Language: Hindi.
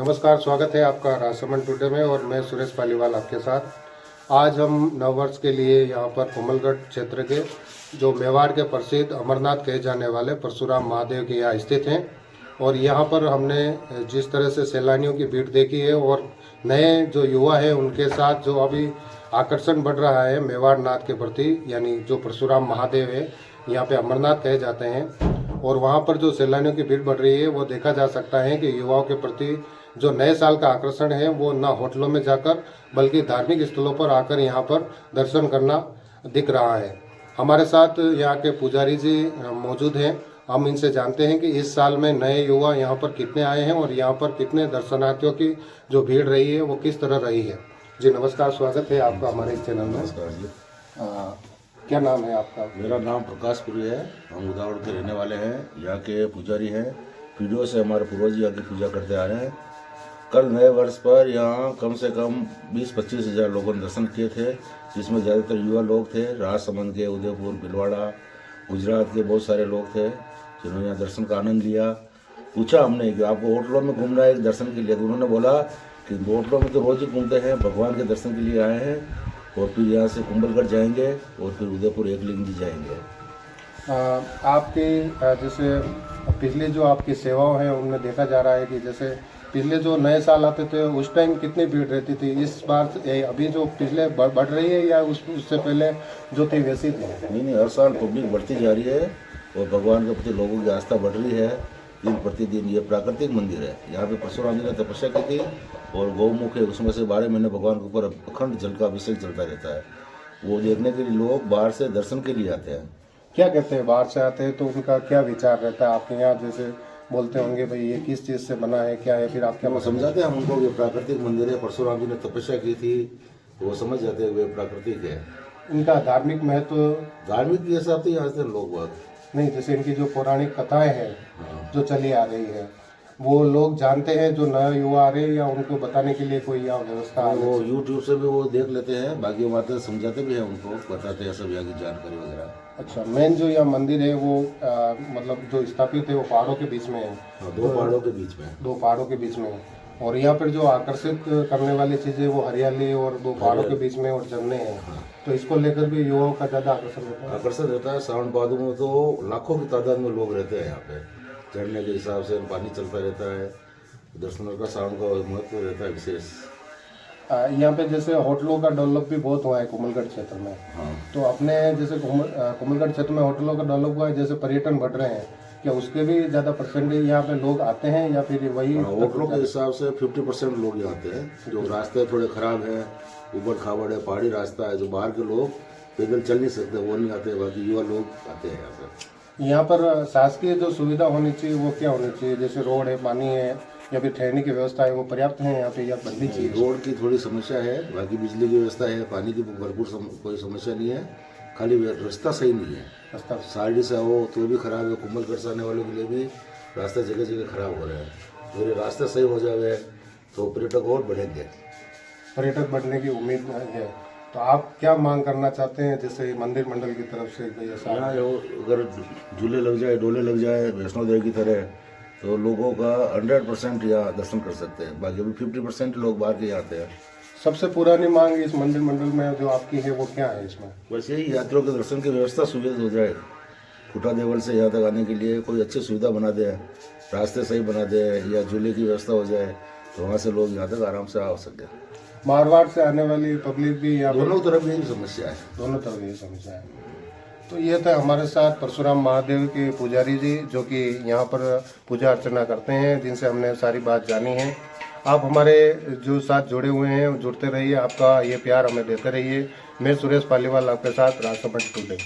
नमस्कार, स्वागत है आपका राजसमंद टुडे में और मैं सुरेश पालीवाल आपके साथ। आज हम नववर्ष के लिए यहाँ पर कोमलगढ़ क्षेत्र के जो मेवाड़ के प्रसिद्ध अमरनाथ कहे जाने वाले परशुराम महादेव के यहाँ स्थित हैं और यहाँ पर हमने जिस तरह से सैलानियों की भीड़ देखी है और नए जो युवा हैं उनके साथ जो अभी आकर्षण बढ़ रहा है मेवाड़ नाथ के प्रति, यानी जो परशुराम महादेव है यहाँ पे अमरनाथ कहे जाते हैं और वहाँ पर जो सैलानियों की भीड़ बढ़ रही है वो देखा जा सकता है कि युवाओं के प्रति जो नए साल का आकर्षण है वो न होटलों में जाकर बल्कि धार्मिक स्थलों पर आकर यहाँ पर दर्शन करना दिख रहा है। हमारे साथ यहाँ के पुजारी जी मौजूद हैं। हम इनसे जानते हैं कि इस साल में नए युवा यहाँ पर कितने आए हैं और यहाँ पर कितने दर्शनार्थियों की जो भीड़ रही है वो किस तरह रही है। जी नमस्कार, स्वागत है आपका हमारे इस चैनल में। नमस्कार जी। क्या नाम है आपका? मेरा नाम प्रकाश पुरी है। हम उदावड़ के रहने वाले हैं, यहाँ के पुजारी हैं। पीढ़ियों से हमारे पूर्वज यहाँ की पूजा करते आ रहे हैं। कल नए वर्ष पर यहाँ कम से कम 20-25 हज़ार लोगों ने दर्शन किए थे, जिसमें ज़्यादातर युवा लोग थे। राजसमंद के, उदयपुर, भीलवाड़ा, गुजरात के बहुत सारे लोग थे जिन्होंने यहाँ दर्शन का आनंद लिया। पूछा हमने कि आपको होटलों में घूमना है दर्शन के लिए, तो उन्होंने बोला कि होटलों में तो रोज़ ही घूमते हैं, भगवान के दर्शन के लिए आए हैं और फिर यहाँ से कुंभलगढ़ जाएंगे और फिर उदयपुर एकलिंग जी जाएंगे। आपके जैसे पिछले जो आपकी सेवाओं हैं उनमें देखा जा रहा है कि जैसे पिछले जो नए साल आते थे उस टाइम कितनी भीड़ रहती थी, इस बार अभी जो पिछले बढ़ रही है या उससे पहले जो थी वैसी थी? नहीं, हर साल पब्लिक बढ़ती जा रही है और भगवान के प्रति लोगों की आस्था बढ़ रही है दिन प्रतिदिन। ये प्राकृतिक मंदिर है। यहाँ पे परशुराम जी ने तपस्या की थी और गौमुख है, उसमें से 12 महीने भगवान के ऊपर अखंड जल का अभिषेक चलता रहता है। वो देखने के लिए लोग बाहर से दर्शन के लिए आते हैं। क्या कहते हैं बाहर से आते हैं तो उनका क्या विचार रहता है आपके यहाँ? जैसे बोलते होंगे भाई ये किस चीज़ से बना है, क्या है, फिर आप क्या समझाते हैं हम उनको? ये प्राकृतिक मंदिर है, परशुराम जी ने तपस्या की थी, वो समझ जाते हैं वे प्राकृतिक है। इनका धार्मिक महत्व? धार्मिक के हिसाब से यहाँ से लोग बात नहीं, जैसे इनकी जो पौराणिक कथाएं हैं जो चली आ रही है वो लोग जानते हैं, जो नए युवा आ रहे हैं, या उनको बताने के लिए कोई यहाँ व्यवस्था है? वो यूट्यूब से भी वो देख लेते हैं, बाकी बातें समझाते भी हैं उनको, बताते हैं सब यहाँ की जानकारी वगैरह। अच्छा, मेन जो यहाँ मंदिर है वो मतलब जो स्थापित है वो पहाड़ों के बीच में है? दो पहाड़ों के बीच में। दो पहाड़ों के बीच में है और यहाँ पर जो आकर्षित करने वाली चीज़ें वो हरियाली और दो पहाड़ों के बीच में और झरने हैं। तो इसको लेकर भी युवाओं का ज़्यादा आकर्षण रहता है? आकर्षण रहता है। सावन भादों में तो लाखों की तादाद में लोग रहते हैं यहाँ पे। चढ़ने के हिसाब से पानी चलता रहता है। दर्शनों का सावन का महत्व रहता है विशेष। यहाँ पे जैसे होटलों का डेवलप भी बहुत हुआ है कोमलगढ़ क्षेत्र में। हाँ। तो अपने जैसे कोमलगढ़ क्षेत्र में होटलों का डेवलप हुआ है, जैसे पर्यटन बढ़ रहे हैं, क्या उसके भी ज़्यादा परसेंटेज यहाँ पे लोग आते हैं या फिर वही? होटलों के हिसाब से 50% लोग यहाँ आते हैं। जो रास्ते थोड़े खराब हैं, ऊबड़ खाबड़ है, पहाड़ी रास्ता है, जो बाहर के लोग पैदल चल नहीं सकते वो नहीं आते, बाकी युवा लोग आते हैं यहाँ पे। यहाँ पर शासकीय जो सुविधा होनी चाहिए वो क्या होनी चाहिए? जैसे रोड है, पानी है, या फिर ठहरने की व्यवस्था है, वो पर्याप्त है यहाँ पे या बननी चाहिए? रोड की थोड़ी समस्या है, बाकी बिजली की व्यवस्था है, पानी की भरपूर कोई समस्या नहीं है। खाली रास्ता सही नहीं है। रास्ता साइड से हो तो भी खराब है। कुंभलगढ़ से आने वालों के लिए भी रास्ता जगह जगह खराब हो रहा है। अगर ये रास्ता सही हो जाए तो पर्यटक और बढ़ेंगे। पर्यटक बढ़ने की उम्मीद है। तो आप क्या मांग करना चाहते हैं जैसे मंदिर मंडल की तरफ से? यहाँ अगर झूले लग जाए, डोले लग जाए वैष्णो देवी की तरह, तो लोगों का 100% यहाँ दर्शन कर सकते हैं। बाकी अभी 50% लोग बाहर के आते हैं। सबसे पुरानी मांग इस मंदिर मंडल में जो आपकी है वो क्या है इसमें? बस यही, यात्रियों के दर्शन की व्यवस्था सुविधा हो जाए। खुटा देवल से यहाँ तक आने के लिए कोई अच्छी सुविधा बना दे, रास्ते सही बना दे, या झूले की व्यवस्था हो जाए तो वहाँ से लोग यहाँ तक आराम से आ सके। मारवाड़ से आने वाली पब्लिक भी यहाँ दोनों तरफ यही समस्या है। दोनों तरफ यही समस्या है। तो ये थे हमारे साथ परशुराम महादेव के पुजारी जी जो कि यहाँ पर पूजा अर्चना करते हैं, जिनसे हमने सारी बात जानी है। आप हमारे जो साथ जुड़े हुए हैं जुड़ते रहिए, आपका ये प्यार हमें देते रहिए। मैं सुरेश पालीवाल आपके साथ, राजसमंद टुडे।